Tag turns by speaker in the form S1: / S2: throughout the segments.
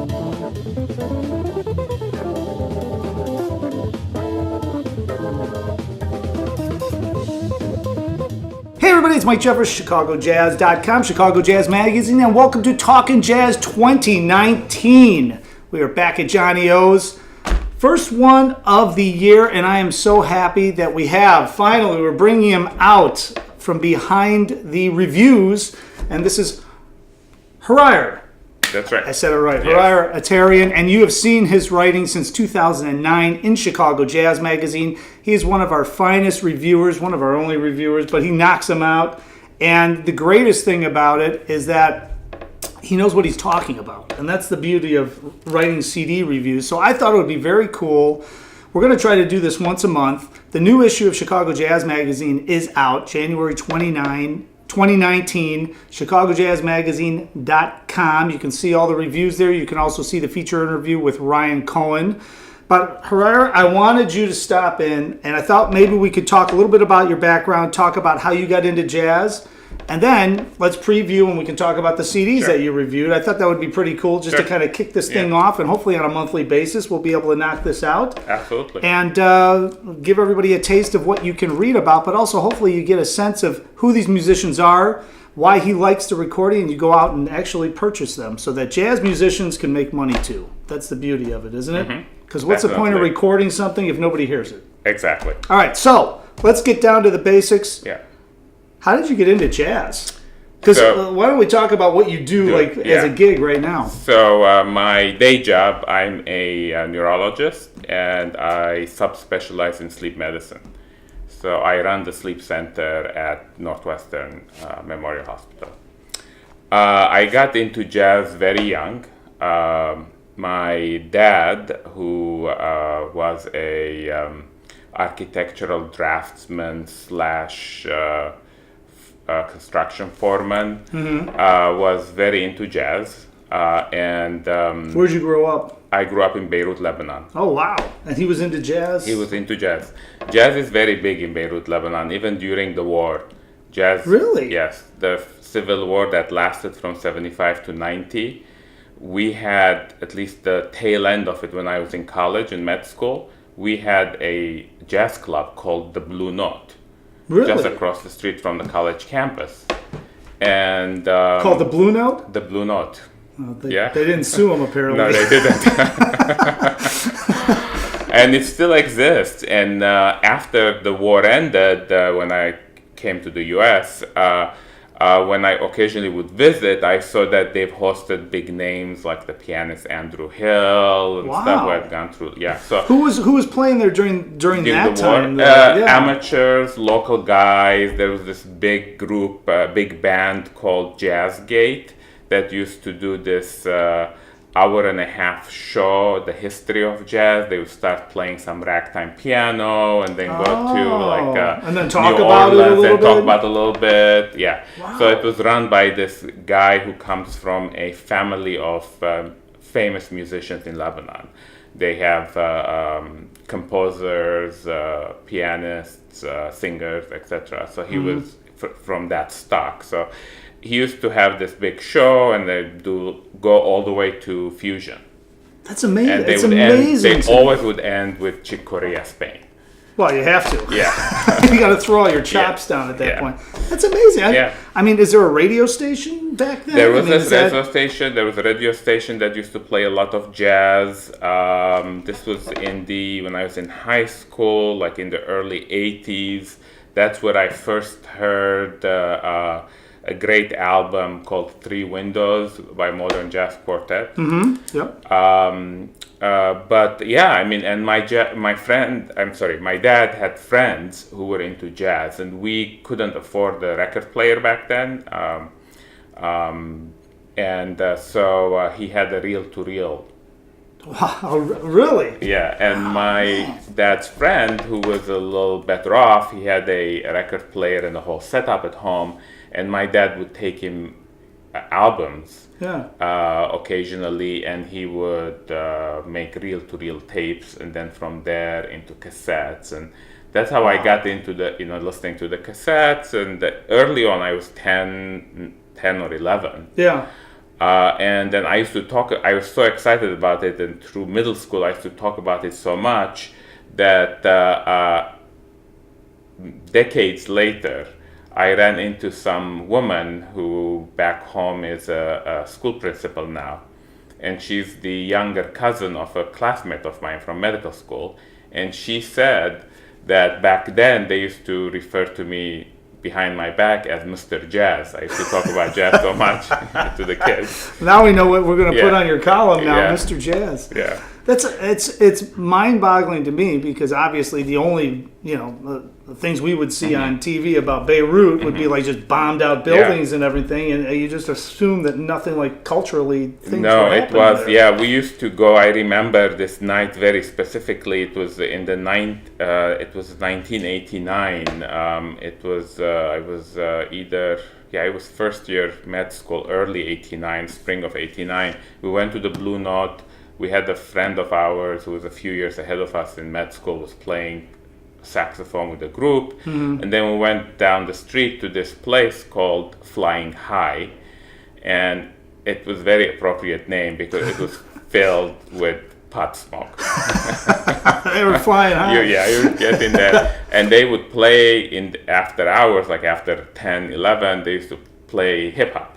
S1: Hey everybody, it's Mike Jeffers, ChicagoJazz.com, Chicago Jazz Magazine, and welcome to Talkin' Jazz 2019. We are back at Johnny O's. First one of the year, and I am so happy that we have. Finally, we're bringing him out from behind the reviews, and this is Hrayr.
S2: That's right.
S1: I said it right.
S2: Yes.
S1: Hrayr, Attarian, and you have seen his writing since 2009 in Chicago Jazz Magazine. He is one of our finest reviewers, one of our only reviewers, but he knocks them out. And the greatest thing about it is that he knows what he's talking about. And that's the beauty of writing CD reviews. So I thought it would be very cool. We're going to try to do this once a month. The new issue of Chicago Jazz Magazine is out January 29, 2019, ChicagoJazzMagazine.com. You can see all the reviews there. You can also see the feature interview with Ryan Cohen. But Hrayr, I wanted you to stop in, and I thought maybe we could talk a little bit about your background, talk about how you got into jazz, and then let's preview and we can talk about the CDs that you reviewed. I thought that would be pretty cool just to kind of kick this thing off, and hopefully on a monthly basis we'll be able to knock this out.
S2: Absolutely.
S1: And give everybody a taste of what you can read about, but also hopefully you get a sense of who these musicians are, why he likes the recording, and you go out and actually purchase them so that jazz musicians can make money too. That's the beauty of it, isn't it? Because what's the point of recording something if nobody hears it?
S2: Exactly.
S1: All right, so let's get down to the basics.
S2: Yeah.
S1: How did you get into jazz? Because why don't we talk about what you do as a gig right now?
S2: So my day job, I'm a neurologist, and I subspecialize in sleep medicine. So I run the sleep center at Northwestern Memorial Hospital. I got into jazz very young. My dad, who was a architectural draftsman slash construction foreman, was very into jazz. And
S1: where'd you grow up?
S2: I grew up in Beirut, Lebanon.
S1: Oh, wow. And he was into jazz?
S2: He was into jazz. Jazz is very big in Beirut, Lebanon, even during the war. Jazz.
S1: Really?
S2: Yes. The civil war that lasted from 75 to 90. We had, at least the tail end of it when I was in college, in med school, we had a jazz club called the Blue Note.
S1: Really?
S2: Just across the street from the college campus. And
S1: called the Blue Note?
S2: The Blue Note.
S1: They didn't sue him, apparently.
S2: No, they didn't. And it still exists. And after the war ended, when I came to the U.S., when I occasionally would visit, I saw that they've hosted big names like the pianist Andrew Hill and stuff who had gone through. Yeah. So
S1: who was playing there during that time?
S2: Amateurs, local guys. There was this big group, big band called Jazzgate that used to do this hour-and-a-half show, the history of jazz. They would start playing some ragtime piano and then go to
S1: and then talk
S2: New
S1: about
S2: Orleans
S1: it a little
S2: and
S1: bit.
S2: talk about a little bit. Yeah.
S1: Wow.
S2: So it was run by this guy who comes from a family of famous musicians in Lebanon. They have composers, pianists, singers, etc. So he was from that stock. So he used to have this big show, and they go all the way to fusion.
S1: That's amazing.
S2: And they
S1: it's
S2: would
S1: amazing.
S2: They always would end with Chick Corea, Spain.
S1: Well, you have to.
S2: Yeah.
S1: You got to throw all your chops down at that point. That's amazing. I mean, is there a radio station back then?
S2: There was a radio station. There was a radio station that used to play a lot of jazz. This was when I was in high school, like in the early 80s. That's where I first heard a great album called Three Windows by Modern Jazz Quartet. But yeah, I mean, and my dad had friends who were into jazz, and we couldn't afford a record player back then. So he had a reel-to-reel.
S1: Wow, really?
S2: Yeah, and my dad's friend, who was a little better off, he had a record player and a whole setup at home, and my dad would take him albums occasionally, and he would make reel-to-reel tapes, and then from there into cassettes, and that's how I got into listening to the cassettes. And early on, I was 10 or 11.
S1: Yeah.
S2: And then I used to talk, I was so excited about it, and through middle school I used to talk about it so much that decades later I ran into some woman who back home is a school principal now. And she's the younger cousin of a classmate of mine from medical school. And she said that back then they used to refer to me behind my back as Mr. Jazz. I used to talk about jazz so much to the kids.
S1: Now we know what we're going to put on your column now,
S2: Yeah.
S1: Mr. Jazz.
S2: Yeah.
S1: It's mind-boggling to me because obviously the only the things we would see on TV about Beirut would be like just bombed out buildings and everything, and you just assume that nothing like culturally things
S2: No,
S1: would
S2: it
S1: happen
S2: was,
S1: there.
S2: yeah, we used to go, I remember this night very specifically. It was in the it was 1989. It was, I was it was first year med school, early 89, spring of 89. We went to the Blue Note. We had a friend of ours who was a few years ahead of us in med school, was playing saxophone with a group. And then we went down the street to this place called Flying High. And it was a very appropriate name because it was filled with pot smoke.
S1: They were flying high.
S2: You would get in there. And they would play after hours, like after 10, 11, they used to play hip hop.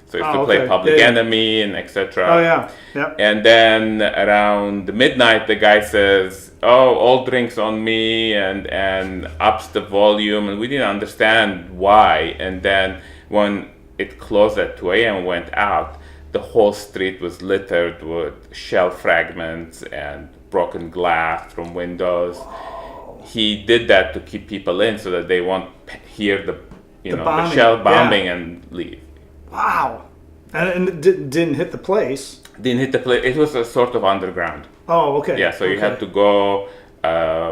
S2: So used to play Public Enemy and etc.
S1: Oh yeah, yep.
S2: And then around midnight, the guy says, "Oh, all drinks on me," and ups the volume, and we didn't understand why. And then when it closed at 2 a.m. and went out, the whole street was littered with shell fragments and broken glass from windows. He did that to keep people in so that they won't hear the shell bombing and leave.
S1: Wow. And it didn't hit the place.
S2: Didn't hit the place. It was a sort of underground.
S1: Oh, okay.
S2: Yeah, so you had to go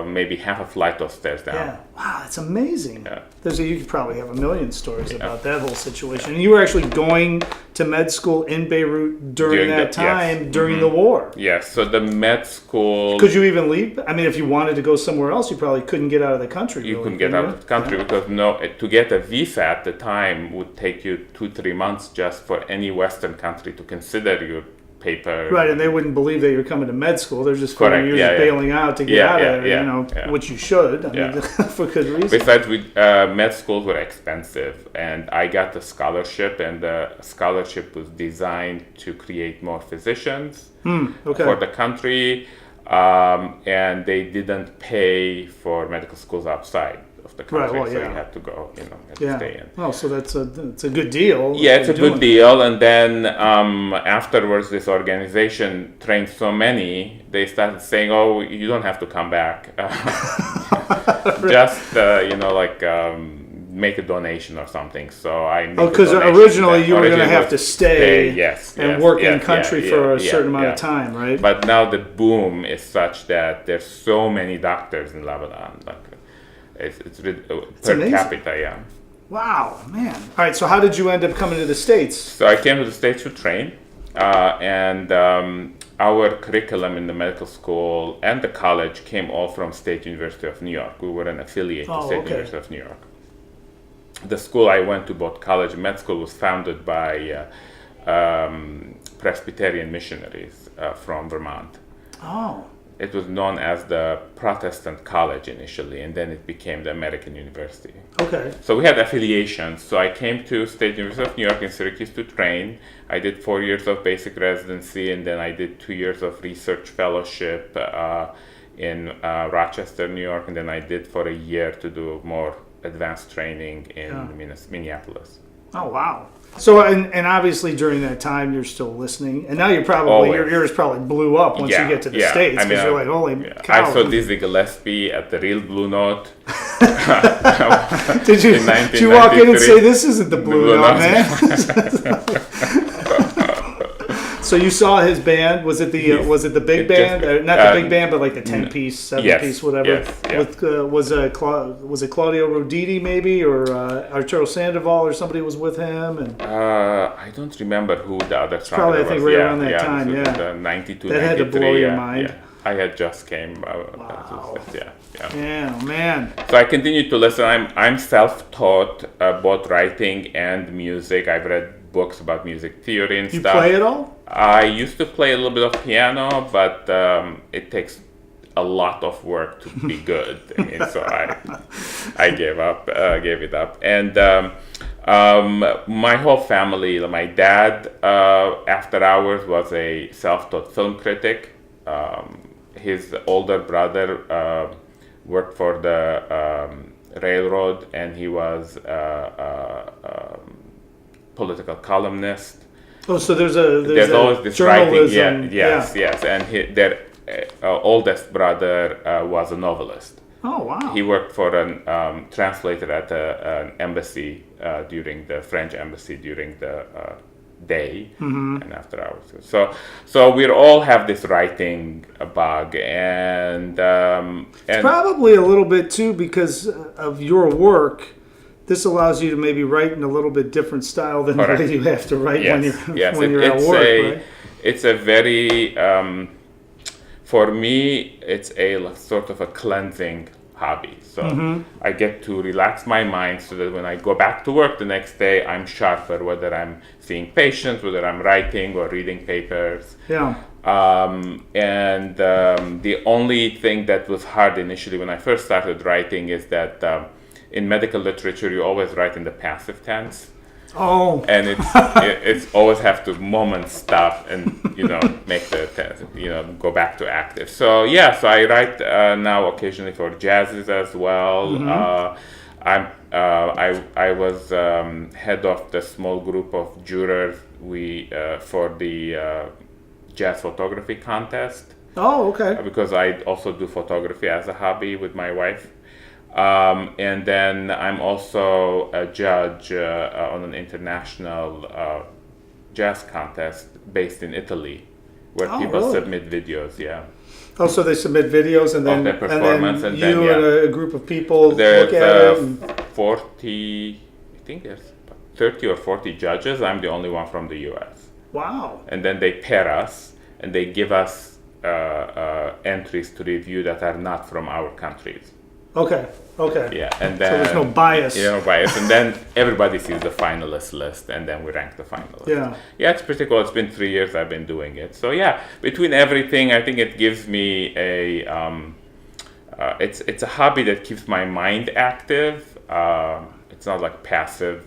S2: maybe half a flight of stairs down.
S1: Yeah. Wow, that's amazing.
S2: Yeah.
S1: You could probably have a million stories about that whole situation. And you were actually going to med school in Beirut during that time, during the war.
S2: Yes, so the med school...
S1: Could you even leave? I mean, if you wanted to go somewhere else, you probably couldn't get out of the country.
S2: You couldn't get out of the country because to get a visa at the time would take you 2-3 months just for any Western country to consider your paper.
S1: Right, and they wouldn't believe that you're coming to med school. They're just figuring you're just bailing out to get out of there, which you should, I mean, for good reason.
S2: Besides, med schools were expensive, and I got a scholarship, and the scholarship was designed to create more physicians for the country, and they didn't pay for medical schools outside of the country, so you had to go, stay in.
S1: Oh, so it's a good deal.
S2: Yeah, it's a good deal. And then afterwards, this organization trained so many, they started saying, "Oh, you don't have to come back. Just make a donation or something." So I made
S1: because originally you were going to have to stay and work in country for a certain amount of time, right?
S2: But now the boom is such that there's so many doctors in Lebanon, it's per
S1: amazing.
S2: capita, yeah.
S1: Wow, man. All right, so how did you end up coming to the States?
S2: So I came to the States to train, and our curriculum in the medical school and the college came all from State University of New York. We were an affiliate to State University of New York. The school I went to, both college and med school, was founded by Presbyterian missionaries from Vermont.
S1: Oh.
S2: It was known as the Protestant College initially, and then it became the American University.
S1: Okay.
S2: So we had affiliations. So I came to State University of New York in Syracuse to train. I did 4 years of basic residency, and then I did 2 years of research fellowship in Rochester, New York, and then I did for a year to do more advanced training in Minneapolis.
S1: Oh, wow. So, and obviously during that time, you're still listening. And now you're probably, your ears probably blew up once you get to the States. Because you're like, holy cow.
S2: I saw Dizzy Gillespie at the real Blue Note.
S1: Did you walk in and say, "This isn't the Blue Note, man"? So you saw his band. Was it the big band? Not the big band, but like the 10-piece, 7-piece, whatever.
S2: Yes.
S1: Was it Claudio Roditi maybe, or Arturo Sandoval, or somebody was with him? And
S2: I don't remember who the other trumpeter
S1: probably
S2: was.
S1: I think right around that time.
S2: The 92,
S1: that had to blow your mind.
S2: Yeah. I had just came.
S1: Wow.
S2: Yeah,
S1: man.
S2: So I continued to listen. I'm self-taught, both writing and music. I've read books about music theory and
S1: You
S2: stuff.
S1: play it all?
S2: I used to play a little bit of piano, but it takes a lot of work to be good. I mean, so I gave it up. And my whole family, my dad, after hours, was a self-taught film critic. His older brother worked for the railroad, and he was a political columnist.
S1: Oh, so there's
S2: always this writing.
S1: journalism.
S2: Yes. And their oldest brother was a novelist.
S1: Oh, wow.
S2: He worked for an translator at an embassy during the French embassy during the day and after hours. So we all have this writing bug, and
S1: Probably a little bit too because of your work. This allows you to maybe write in a little bit different style than
S2: Correct.
S1: the way you have to write when you're at
S2: it's
S1: work, right?
S2: It's a very for me, it's a sort of a cleansing hobby. So I get to relax my mind so that when I go back to work the next day, I'm sharper, whether I'm seeing patients, whether I'm writing or reading papers.
S1: Yeah.
S2: The only thing that was hard initially when I first started writing is that in medical literature, you always write in the passive tense.
S1: Oh.
S2: And it's always have to moment stop and make the go back to active. So I write now occasionally for jazzes as well. I was head of the small group of jurors for the jazz photography contest.
S1: Oh, okay.
S2: Because I also do photography as a hobby with my wife. And then I'm also a judge on an international jazz contest based in Italy, where people
S1: really?
S2: submit videos. Yeah.
S1: Oh, so they submit videos and then,
S2: of their performance,
S1: and then you and a group of people
S2: there's
S1: look at it. And
S2: 40, I think there's 30 or 40 judges. I'm the only one from the U.S.
S1: wow.
S2: And then they pair us, and they give us entries to review that are not from our countries.
S1: Okay.
S2: Yeah, and then
S1: so there's no bias.
S2: Yeah, no bias, and then everybody sees the finalist list, and then we rank the finalists.
S1: Yeah,
S2: it's pretty cool. It's been 3 years I've been doing it. So between everything, I think it gives me a it's a hobby that keeps my mind active. It's not like passive,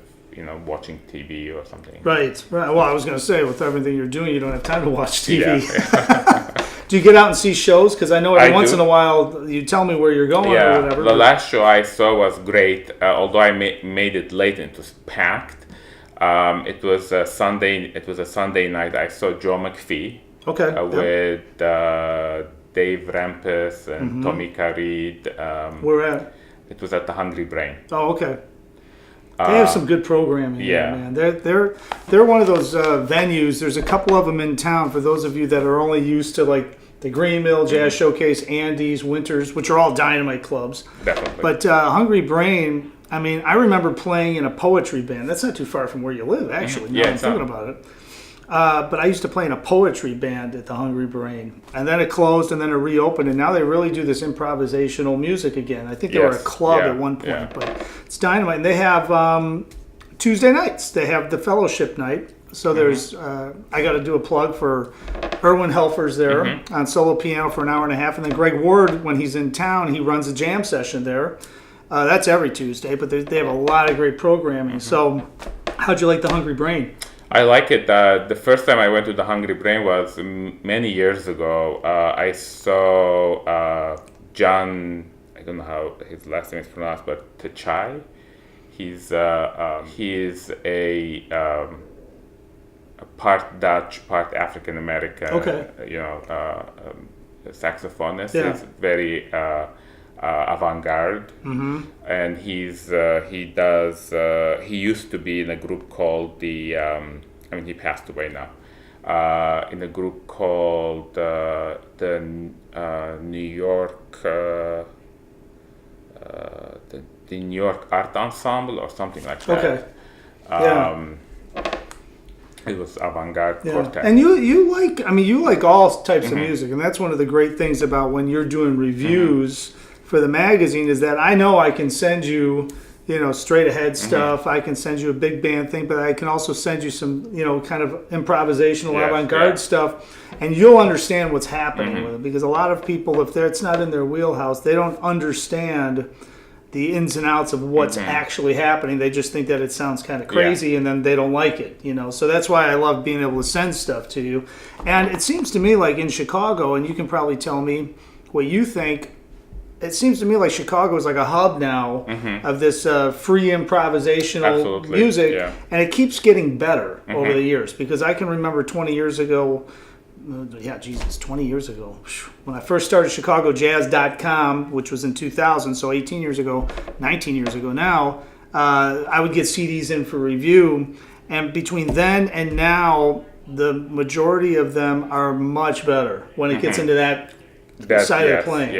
S2: watching TV or something.
S1: Right. Well, I was going to say, with everything you're doing, you don't have time to watch TV.
S2: Yeah.
S1: Do you get out and see shows? Because I know every once
S2: do.
S1: in a while you tell me where you're going or whatever.
S2: The last show I saw was great, although I made it late and it was packed. It was a Sunday. It was a Sunday night. I saw Joe McPhee.
S1: Okay.
S2: With Dave Rampus and Tomika Reed.
S1: Where at?
S2: It was at the Hungry Brain.
S1: Oh, okay. They have some good programming.
S2: Yeah,
S1: man. They're one of those venues. There's a couple of them in town for those of you that are only used to like the Green Mill Jazz Showcase, Andes, Winters, which are all dynamite clubs.
S2: Definitely.
S1: But Hungry Brain, I mean, I remember playing in a poetry band. That's not too far from where you live, actually. Now I'm thinking about it. But I used to play in a poetry band at the Hungry Brain. And then it closed and then it reopened. And now they really do this improvisational music again. I think they were a club at one point. But it's dynamite. And they have Tuesday nights. They have the fellowship night. So there's, I got to do a plug for Erwin Helfer's there on solo piano for an hour and a half. And then Greg Ward, when he's in town, he runs a jam session there. That's every Tuesday. But they have a lot of great programming. So how'd you like the Hungry Brain?
S2: I like it. The first time I went to the Hungry Brain was many years ago. I saw John, I don't know how his last name is pronounced, but Tachai. He is a part Dutch, part African American.
S1: Okay.
S2: Saxophonist.
S1: Yeah.
S2: He's very avant-garde, and he used to be in a group called he passed away now, in a group called the New York Art Ensemble or something like that.
S1: Okay.
S2: It was avant-garde quartet.
S1: And you like all types of music, and that's one of the great things about when you're doing reviews for the magazine is that I know I can send you, straight ahead stuff. I can send you a big band thing, but I can also send you some, kind of improvisational avant-garde stuff, and you'll understand what's happening with it. Because a lot of people, if it's not in their wheelhouse, they don't understand the ins and outs of what's actually happening. They just think that it sounds kind of crazy, and then they don't like it, So that's why I love being able to send stuff to you. And it seems to me like in Chicago, and you can probably tell me what you think, it seems to me like Chicago is like a hub now of this free improvisational music, and it keeps getting better over the years. Because I can remember 20 years ago, 20 years ago, when I first started ChicagoJazz.com, which was in 2000, so 18 years ago, 19 years ago now, I would get CDs in for review, and between then and now, the majority of them are much better when it gets into that side of playing.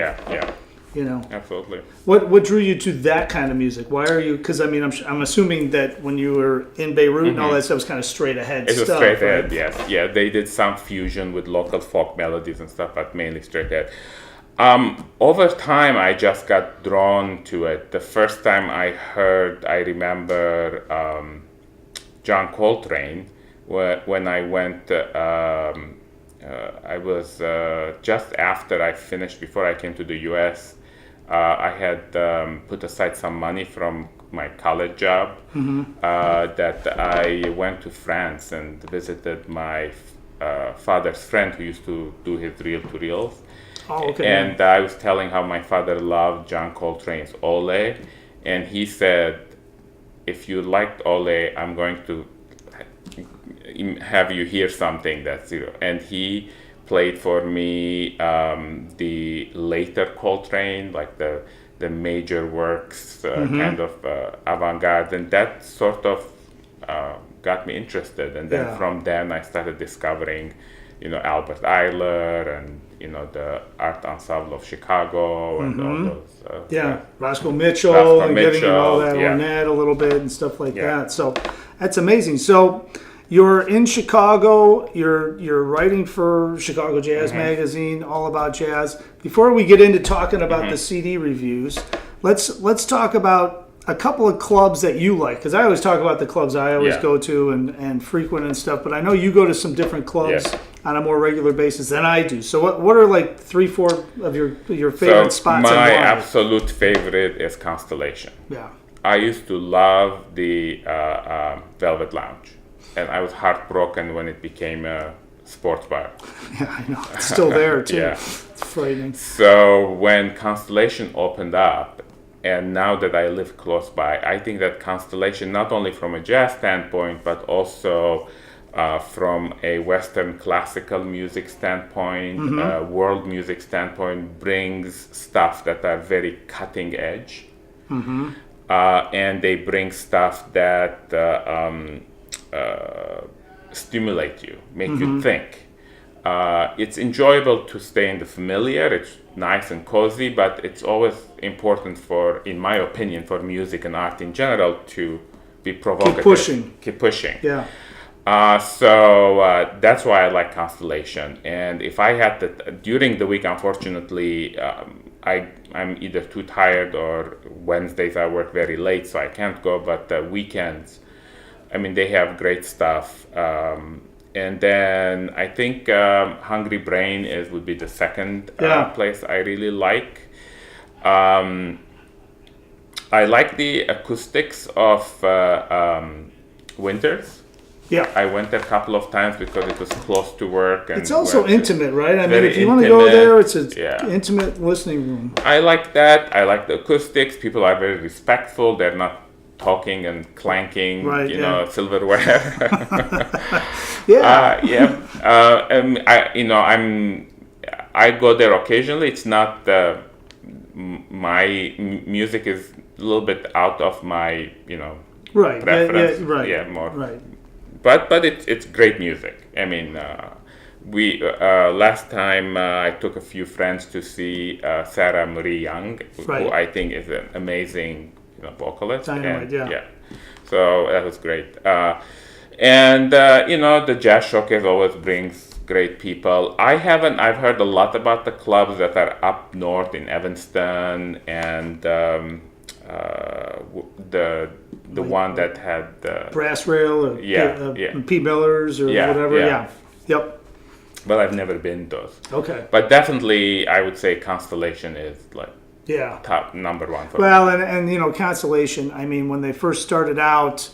S2: Absolutely.
S1: What drew you to that kind of music? Why are you? Because I'm assuming that when you were in Beirut and all that stuff was kind of straight ahead stuff.
S2: It was straight ahead, yes. Yeah, they did some fusion with local folk melodies and stuff, but mainly straight ahead. Over time, I just got drawn to it. The first time I remember John Coltrane when I went. I was just after I finished, before I came to the U.S. I had put aside some money from my college job that I went to France and visited my father's friend who used to do his reel-to-reels.
S1: Oh, okay.
S2: And I was telling how my father loved John Coltrane's Ole, and he said, if you liked Ole, I'm going to have you hear something that's and he played for me the later Coltrane, like the major works, kind of avant-garde, and that sort of got me interested. And then from then I started discovering, Albert Ayler and the Art Ensemble of Chicago and all those.
S1: Rosco Mitchell and getting all that Ornette a little bit and stuff like that. So that's amazing. So you're in Chicago. You're writing for Chicago Jazz Magazine, all about jazz. Before we get into talking about the CD reviews, let's talk about a couple of clubs that you like. Because I always talk about the clubs I always go to and frequent and stuff. But I know you go to some different clubs on a more regular basis than I do. So what are like 3-4 of your favorite spots?
S2: My absolute favorite is Constellation.
S1: Yeah,
S2: I used to love the Velvet Lounge. And I was heartbroken when it became a sports bar.
S1: Yeah, I know. It's still there, too. It's frightening.
S2: So when Constellation opened up, and now that I live close by, I think that Constellation, not only from a jazz standpoint, but also from a Western classical music standpoint, world music standpoint, brings stuff that are very cutting edge. And they bring stuff that stimulate you, make you think. It's enjoyable to stay in the familiar. It's nice and cozy, but it's always important in my opinion, for music and art in general to be provocative. Keep pushing.
S1: Yeah.
S2: So that's why I like Constellation. And if I had to, during the week, unfortunately, I'm either too tired, or Wednesdays I work very late, so I can't go. But weekends, they have great stuff. And then I think Hungry Brain would be the second place I really like. I like the acoustics of Winters.
S1: Yeah,
S2: I went a couple of times because it was close to work. And
S1: it's also intimate, right? If you want to go there, it's an intimate listening room.
S2: I like that. I like the acoustics. People are very respectful. They're not talking and clanking, silverware. I go there occasionally. It's not my music is a little bit out of my preference. More.
S1: Right.
S2: But it's great music. We last time I took a few friends to see Sarah Marie Young, who I think is an amazing vocalist.
S1: Dynamite,
S2: So that was great. The Jazz Showcase always brings great people. I've heard a lot about the clubs that are up north in Evanston and the one that had the
S1: brass rail or P. Millers or whatever. Yeah. Yep.
S2: But I've never been to those.
S1: Okay.
S2: But definitely, I would say Constellation is like top number one for me.
S1: Well, and you know, Constellation, I mean, when they first started out,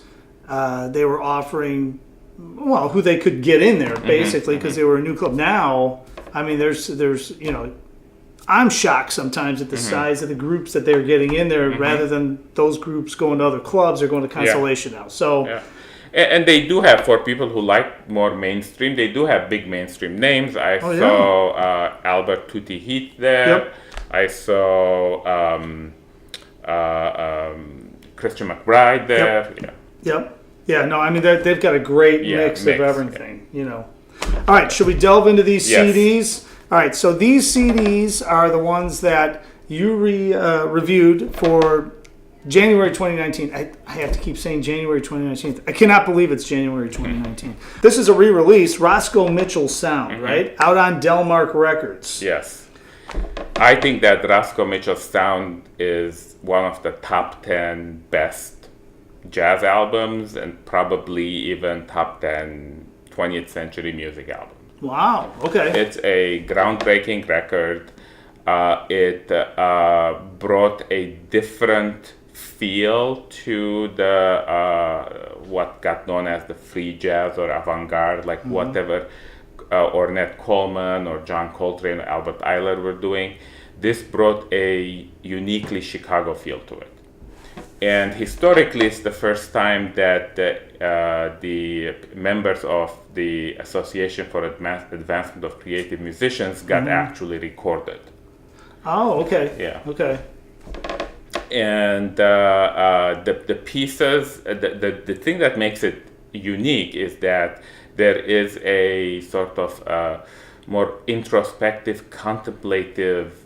S1: they were offering, well, who they could get in there, basically, because they were a new club. Now, I mean, there's you know, I'm shocked sometimes at the size of the groups that they're getting in there, rather than those groups going to other clubs, they're going to Constellation now. So.
S2: Yeah. And they do have, for people who like more mainstream, they do have big mainstream names. I saw Albert Tutti Heat there.
S1: Yep.
S2: I saw Christian McBride there.
S1: Yep. Yeah, no, I mean, they've got a great mix of everything, you know. All right, should we delve into these CDs? All right, so these CDs are the ones that you reviewed for January 2019. I have to keep saying January 2019. I cannot believe it's January 2019. This is a re-release, Rosco Mitchell Sound, right? Out on Delmark Records.
S2: Yes. I think that Rosco Mitchell Sound is one of the top 10 best jazz albums and probably even top 10 20th century music albums.
S1: Wow, okay.
S2: It's a groundbreaking record. It brought a different feel to the what got known as the free jazz or avant-garde, like whatever Ornette Coleman or John Coltrane or Albert Ayler were doing. This brought a uniquely Chicago feel to it. And historically, it's the first time that the members of the Association for Advancement of Creative Musicians got actually recorded.
S1: Oh, okay.
S2: Yeah.
S1: Okay.
S2: And the pieces, the thing that makes it unique is that there is a sort of more introspective, contemplative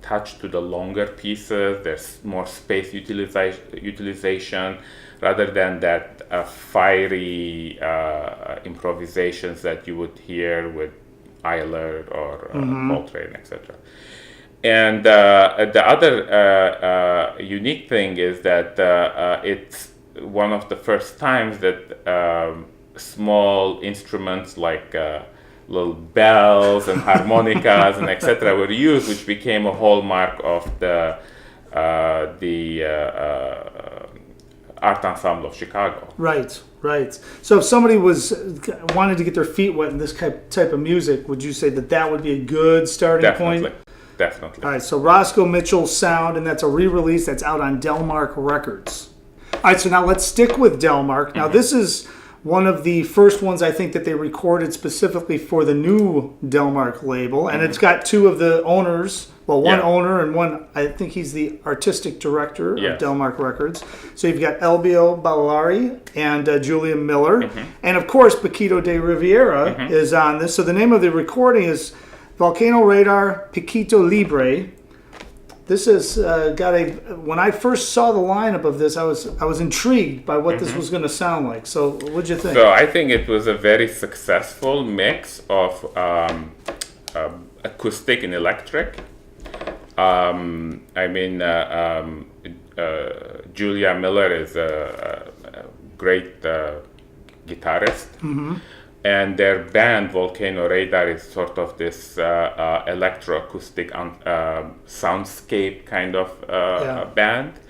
S2: touch to the longer pieces. There's more space utilization rather than that fiery improvisations that you would hear with Ayler or Coltrane, etc. And the other unique thing is that it's one of the first times that small instruments like little bells and harmonicas and etc. were used, which became a hallmark of the art ensemble of Chicago.
S1: Right, right. So if somebody wanted to get their feet wet in this type of music, would you say that would be a good starting point?
S2: Definitely.
S1: All right, so Rosco Mitchell Sound, and that's a re-release that's out on Delmark Records. All right, so now let's stick with Delmark. Now this is one of the first ones I think that they recorded specifically for the new Delmark label, and it's got two of the owners, well, one owner and one, I think he's the artistic director of Delmark Records. So you've got Elbio Ballari and Julia Miller, and of course Paquito de Rivera is on this. So the name of the recording is Volcano Radar Paquito Libre. This has when I first saw the lineup of this, I was intrigued by what this was going to sound like. So what'd you think?
S2: So I think it was a very successful mix of acoustic and electric. Julia Miller is a great guitarist. And their band, Volcano Radar, is sort of this electroacoustic soundscape kind of band.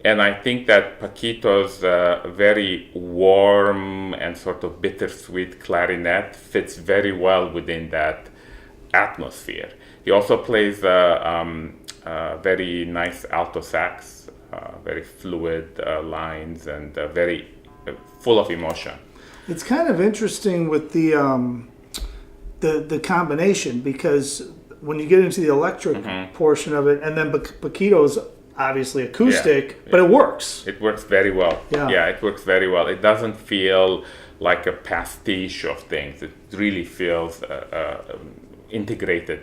S2: And I think that Paquito's very warm and sort of bittersweet clarinet fits very well within that atmosphere. He also plays very nice alto sax, very fluid lines, and very full of emotion.
S1: It's kind of interesting with the combination, because when you get into the electric portion of it, and then Paquito's obviously acoustic, but it works.
S2: It works very well.
S1: Yeah,
S2: it works very well. It doesn't feel like a pastiche of things. It really feels integrated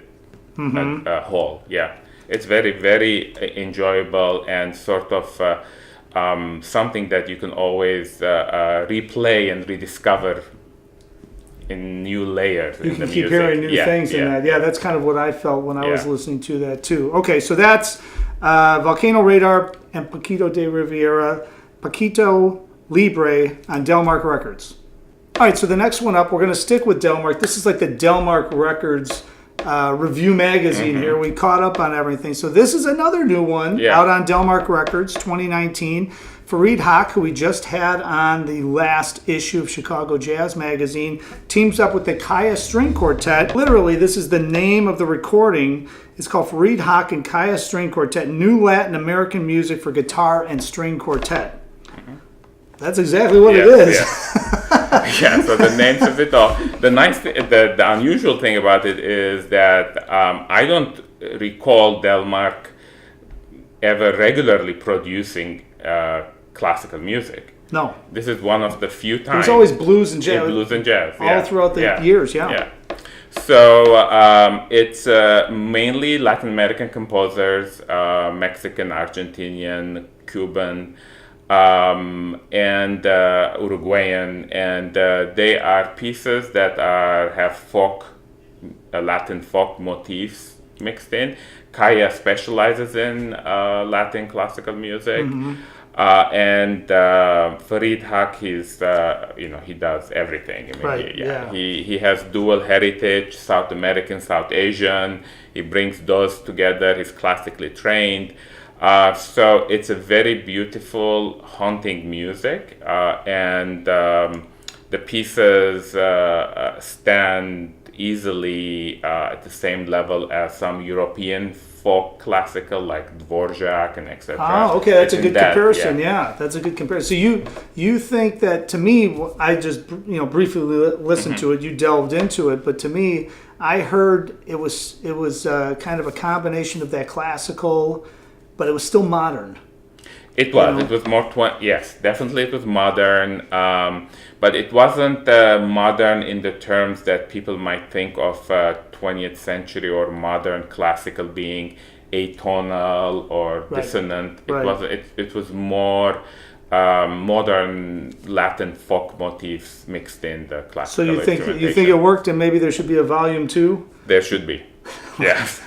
S2: whole. Yeah, it's very, very enjoyable and sort of something that you can always replay and rediscover in new layers.
S1: You can keep hearing new things in that. Yeah, that's kind of what I felt when I was listening to that too. Okay, so that's Volcano Radar and Paquito de Rivera, Paquito Libre on Delmark Records. All right, so the next one up, we're going to stick with Delmark. This is like the Delmark Records review magazine here. We caught up on everything. So this is another new one out on Delmark Records, 2019. Fareed Haq, who we just had on the last issue of Chicago Jazz Magazine, teams up with the Kaya String Quartet. Literally, this is the name of the recording. It's called Fareed Haq and Kaya String Quartet, New Latin American Music for Guitar and String Quartet. That's exactly what it is.
S2: Yeah, so the names of it all. The unusual thing about it is that I don't recall Delmark ever regularly producing classical music.
S1: No.
S2: This is one of the few times.
S1: There's always blues and jazz.
S2: Yeah, blues and jazz.
S1: All throughout the years,
S2: So it's mainly Latin American composers, Mexican, Argentinian, Cuban, and Uruguayan, and they are pieces that have Latin folk motifs mixed in. Kaya specializes in Latin classical music, and Fareed Haq, he does everything. I mean, he has dual heritage, South American, South Asian. He brings those together. He's classically trained. So it's a very beautiful, haunting music, and the pieces stand easily at the same level as some European folk classical like Dvorak and etc.
S1: Oh, okay, that's a good comparison. Yeah, that's a good comparison. So you think that, to me, I just briefly listened to it. You delved into it, but to me, I heard it was kind of a combination of that classical, but it was still modern.
S2: It was. It was more. Yes, definitely, it was modern. But it wasn't modern in the terms that people might think of 20th century or modern classical being atonal or dissonant. It was more modern Latin folk motifs mixed in the classical.
S1: So you think it worked, and maybe there should be a volume 2?
S2: There should be. Yes.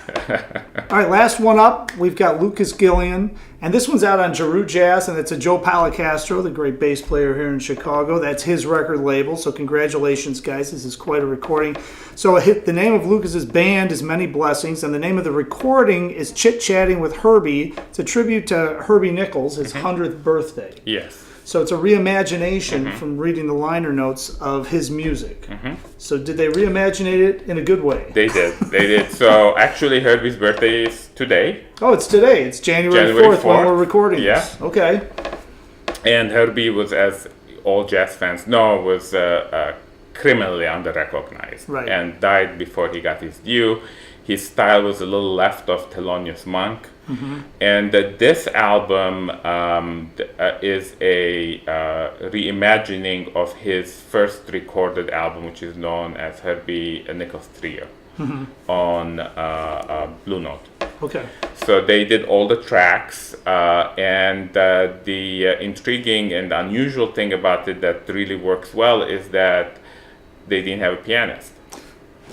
S1: All right, last one up. We've got Lucas Gillian, and this one's out on Giroux Jazz, and it's a Joe Palacastro, the great bass player here in Chicago. That's his record label, so congratulations, guys. This is quite a recording. So the name of Lucas's band is Many Blessings, and the name of the recording is Chit Chatting with Herbie. It's a tribute to Herbie Nichols, his 100th birthday.
S2: Yes.
S1: So it's a reimagination from reading the liner notes of his music. So did they reimagine it in a good way?
S2: They did. So actually Herbie's birthday is today.
S1: Oh, it's today. It's January 4th when we're recording this. Okay.
S2: And Herbie was, as all jazz fans know, was criminally under-recognized and died before he got his due. His style was a little left of Thelonious Monk. And this album is a reimagining of his first recorded album, which is known as Herbie Nichols Trio on Blue Note.
S1: Okay.
S2: So they did all the tracks, and the intriguing and unusual thing about it that really works well is that they didn't have a pianist.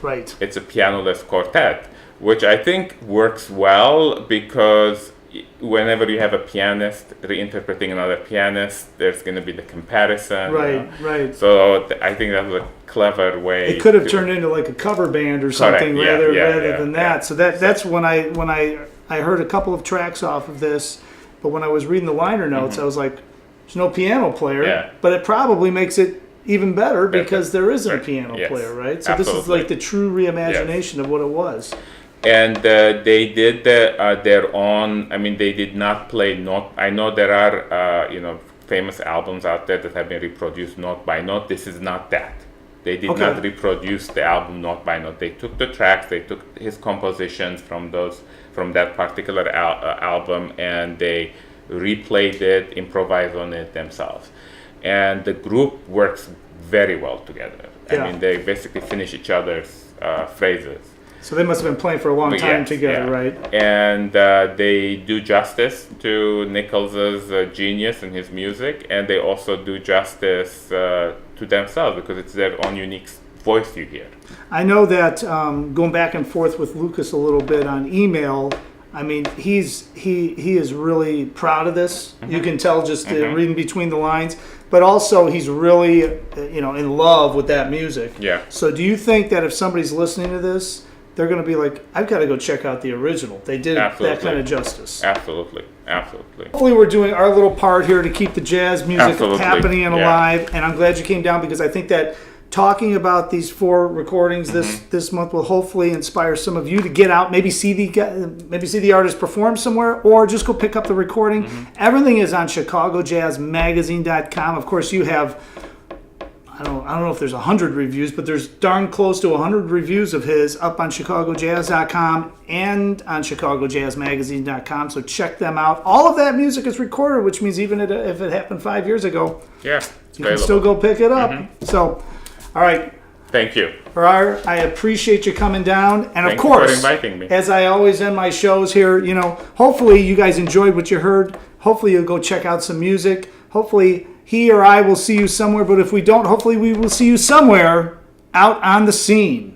S1: Right.
S2: It's a pianoless quartet, which I think works well because whenever you have a pianist reinterpreting another pianist, there's going to be the comparison.
S1: Right.
S2: So I think that was a clever way.
S1: It could have turned into like a cover band or something rather than that. So that's when I heard a couple of tracks off of this, but when I was reading the liner notes, I was like, there's no piano player, but it probably makes it even better because there isn't a piano player, right? So this is like the true reimagination of what it was.
S2: And they did their own. I mean, they did not play note. I know there are famous albums out there that have been reproduced note by note. This is not that. They did not reproduce the album note by note. They took the tracks, they took his compositions from that particular album, and they replayed it, improvised on it themselves. And the group works very well together. I mean, they basically finish each other's phrases.
S1: So they must have been playing for a long time together, right?
S2: And they do justice to Nichols's genius and his music, and they also do justice to themselves because it's their own unique voice you hear.
S1: I know that going back and forth with Lucas a little bit on email, I mean, he is really proud of this. You can tell just reading between the lines, but also he's really in love with that music.
S2: Yeah.
S1: So do you think that if somebody's listening to this, they're going to be like, I've got to go check out the original? They did that kind of justice.
S2: Absolutely.
S1: Hopefully we're doing our little part here to keep the jazz music happening and alive, and I'm glad you came down because I think that talking about these 4 recordings this month will hopefully inspire some of you to get out, maybe see the artist perform somewhere, or just go pick up the recording. Everything is on ChicagoJazzMagazine.com. Of course, you have, I don't know if there's 100 reviews, but there's darn close to 100 reviews of his up on ChicagoJazz.com and on ChicagoJazzMagazine.com. So check them out. All of that music is recorded, which means even if it happened 5 years ago, you can still go pick it up. So, all right.
S2: Thank you.
S1: Hrayr, I appreciate you coming down. And of
S2: Thanks
S1: course,
S2: for inviting me.
S1: as I always end my shows here, hopefully you guys enjoyed what you heard. Hopefully you'll go check out some music. Hopefully he or I will see you somewhere. But if we don't, hopefully we will see you somewhere out on the scene.